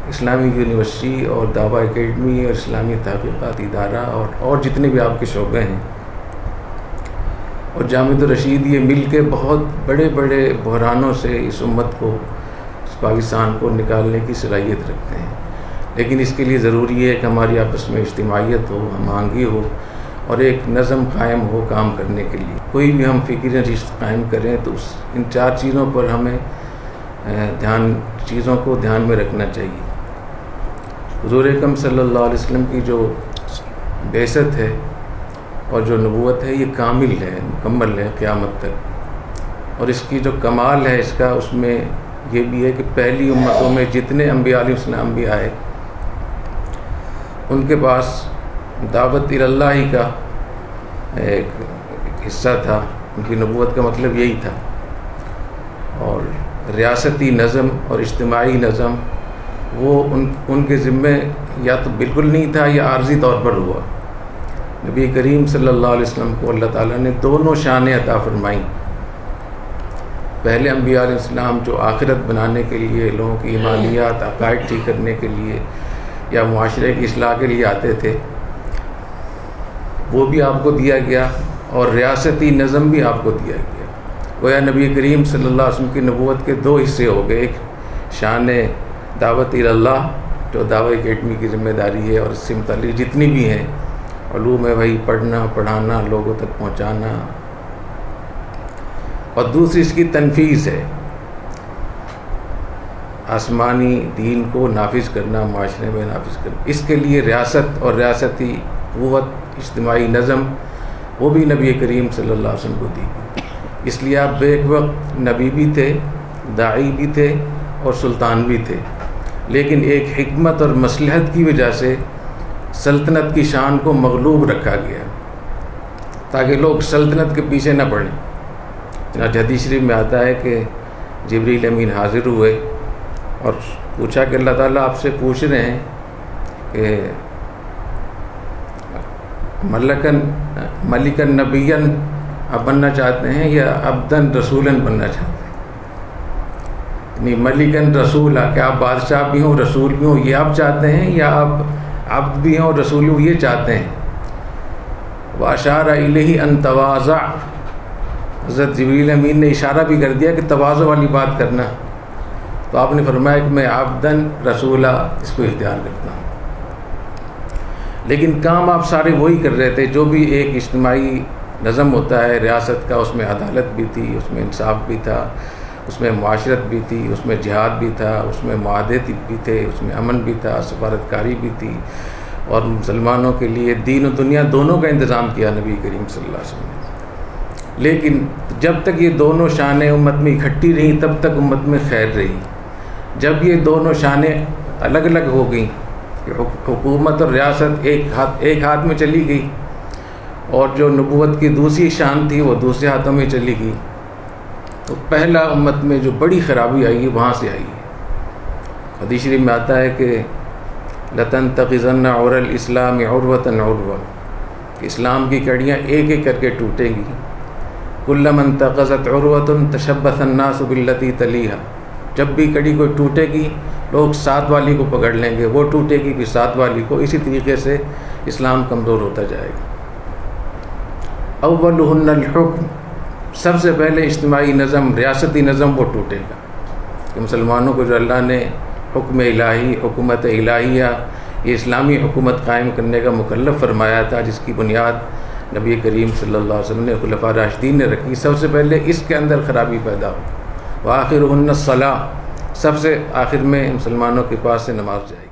اسلامی یونیورسٹی اور دعویٰ اکیڈمی اور اسلامی تحقیقاتی ادارہ اور جتنے بھی آپ کے شعبے ہیں اور جامعۃ الرشید یہ مل کے بہت بڑے بڑے بحرانوں سے اس امت کو، اس پاکستان کو نکالنے کی صلاحیت رکھتے ہیں، لیکن اس کے لیے ضروری ہے کہ ہماری آپس میں اجتماعیت ہو، ہم آہنگی ہو اور ایک نظم قائم ہو کام کرنے کے لیے۔ کوئی بھی ہم فکری نشست قائم کریں تو ان 4 چیزوں پر ہمیں چیزوں کو دھیان میں رکھنا چاہیے۔ حضور اکرم صلی اللہ علیہ وسلم کی جو بعثت ہے اور جو نبوت ہے یہ کامل ہے، مکمل ہے قیامت تک، اور اس کی جو کمال ہے اس کا، اس میں یہ بھی ہے کہ پہلی امتوں میں جتنے انبیاء علیہ السلام بھی آئے ان کے پاس دعوت اللہ ہی کا ایک حصہ تھا، ان کی نبوت کا مطلب یہی تھا، اور ریاستی نظم اور اجتماعی نظم وہ ان کے ذمے یا تو بالکل نہیں تھا یا عارضی طور پر ہوا۔ نبی کریم صلی اللہ علیہ وسلم کو اللہ تعالیٰ نے دونوں شانیں عطا فرمائیں۔ پہلے انبیاء علیہ السلام جو آخرت بنانے کے لیے، لوگوں کی ایمانیات عقائد ٹھیک کرنے کے لیے یا معاشرے کی اصلاح کے لیے آتے تھے، وہ بھی آپ کو دیا گیا، اور ریاستی نظم بھی آپ کو دیا گیا۔ گویا نبی کریم صلی اللہ علیہ وسلم کی نبوت کے 2 حصے ہو گئے، ایک شان دعوت اللہ جو دعوی اکیڈمی کی ذمہ داری ہے اور اس سے متعلق جتنی بھی ہیں علوم ہے، وہی پڑھنا پڑھانا، لوگوں تک پہنچانا، اور دوسری اس کی تنفیذ ہے، آسمانی دین کو نافذ کرنا، معاشرے میں نافذ کرنا۔ اس کے لیے ریاست اور ریاستی قوت، اجتماعی نظم وہ بھی نبی کریم صلی اللہ علیہ وسلم کو دی گئی۔ اس لیے آپ بیک وقت نبی بھی تھے، داعی بھی تھے اور سلطان بھی تھے، لیکن ایک حکمت اور مصلحت کی وجہ سے سلطنت کی شان کو مغلوب رکھا گیا تاکہ لوگ سلطنت کے پیچھے نہ پڑیں۔ چنانچہ حدیث شریف میں آتا ہے کہ جبریل امین حاضر ہوئے اور پوچھا کہ اللہ تعالیٰ آپ سے پوچھ رہے ہیں کہ ملکن نبیًا آپ بننا چاہتے ہیں یا عبدن رسولاً بننا چاہتے ہیں؟ یعنی ملکن رسولا، کہ آپ بادشاہ بھی ہوں رسول بھی ہوں، یہ آپ چاہتے ہیں، یا آپ عبد بھی ہوں رسول بھی ہوں، یہ چاہتے ہیں؟ وَأَشَارَ إِلَيْهِ أَن تَوَاضَعَ، حضرت جبریل امین نے اشارہ بھی کر دیا کہ تواضع والی بات کرنا، تو آپ نے فرمایا کہ میں عبدن رسولہ اس کو اختیار کرتا ہوں۔ لیکن کام آپ سارے وہی کر رہے تھے جو بھی ایک اجتماعی نظم ہوتا ہے ریاست کا، اس میں عدالت بھی تھی، اس میں انصاف بھی تھا، اس میں معاشرت بھی تھی، اس میں جہاد بھی تھا، اس میں معاہدے بھی تھے، اس میں امن بھی تھا، سفارتکاری بھی تھی، اور مسلمانوں کے لیے دین و دنیا دونوں کا انتظام کیا نبی کریم صلی اللہ علیہ وسلم نے۔ لیکن جب تک یہ دونوں شانیں امت میں اکٹھی رہیں تب تک امت میں خیر رہی۔ جب یہ دونوں شانیں الگ الگ ہو گئیں کہ حکومت اور ریاست ایک ہاتھ میں چلی گئی، اور جو نبوت کی دوسری شان تھی وہ دوسرے ہاتھوں میں چلی گئی، تو پہلا امت میں جو بڑی خرابی آئی وہاں سے آئی۔ حدیث شریف میں آتا ہے کہ لَتَنْتَقِضَنَّ عُرَى الْإِسْلَامِ عُرْوَةً عُرْوَةً، اسلام کی کڑیاں ایک ایک کر کے ٹوٹیں گی۔ كُلَّمَا انتقضت عُرْوَةٌ تَشَبَّثَ النَّاسُ بِالَّتِي تَلِيهَا، جب بھی کڑی کوئی ٹوٹے گی لوگ ساتھ والی کو پکڑ لیں گے، وہ ٹوٹے گی پھر ساتھ والی کو، اسی طریقے سے اسلام کمزور ہوتا جائے گا۔ اولہن الحکم، سب سے پہلے اجتماعی نظم، ریاستی نظم وہ ٹوٹے گا کہ مسلمانوں کو جو اللہ نے حکم الہی، حکومت الہیہ، یہ اسلامی حکومت قائم کرنے کا مکلف فرمایا تھا، جس کی بنیاد نبی کریم صلی اللہ علیہ وسلم نے، خلفاء راشدین نے رکھی، سب سے پہلے اس کے اندر خرابی پیدا ہو۔ وآخرہن الصلاۃ، سب سے آخر میں مسلمانوں کے پاس سے نماز جائے گی۔